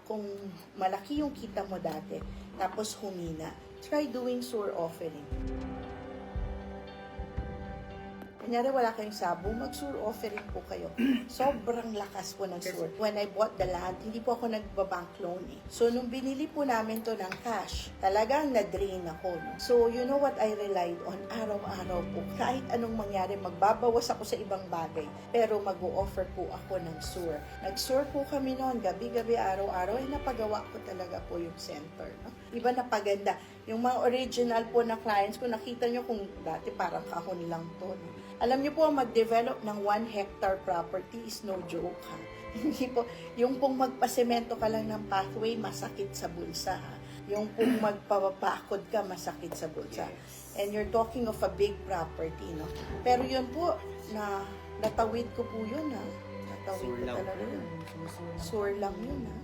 kung malaki yung kita mo dati, tapos humina, try doing SUR offering. Kunyari wala kayong sabo, mag-SUR offering po kayo. Sobrang lakas po ng SUR. When I bought the land, hindi po ako nagbabank loan eh. So, nung binili po namin to ng cash, talagang na-drain ako. No? So, you know what I relied on? Araw-araw po. Kahit anong mangyari, magbabawas ako sa ibang bagay. Pero mag-o-offer po ako ng SUR. Nag-SUR po kami noon, gabi-gabi, araw-araw. Eh, napagawa ko talaga po yung center. No? Iba na paganda. Yung mga original po na clients ko, nakita nyo kung dati parang kahon lang to. No? Alam niyo po, mag-develop ng 1 hectare property is no joke, ha? Hindi po, yung pong magpasemento ka lang ng pathway, masakit sa bulsa, ha? Yung pong magpapakod ka, masakit sa bulsa. And you're talking of a big property, no? Pero yun po, natawid ko po yun, ha? Natawid ko talaga yun. SUR lang yun, ha?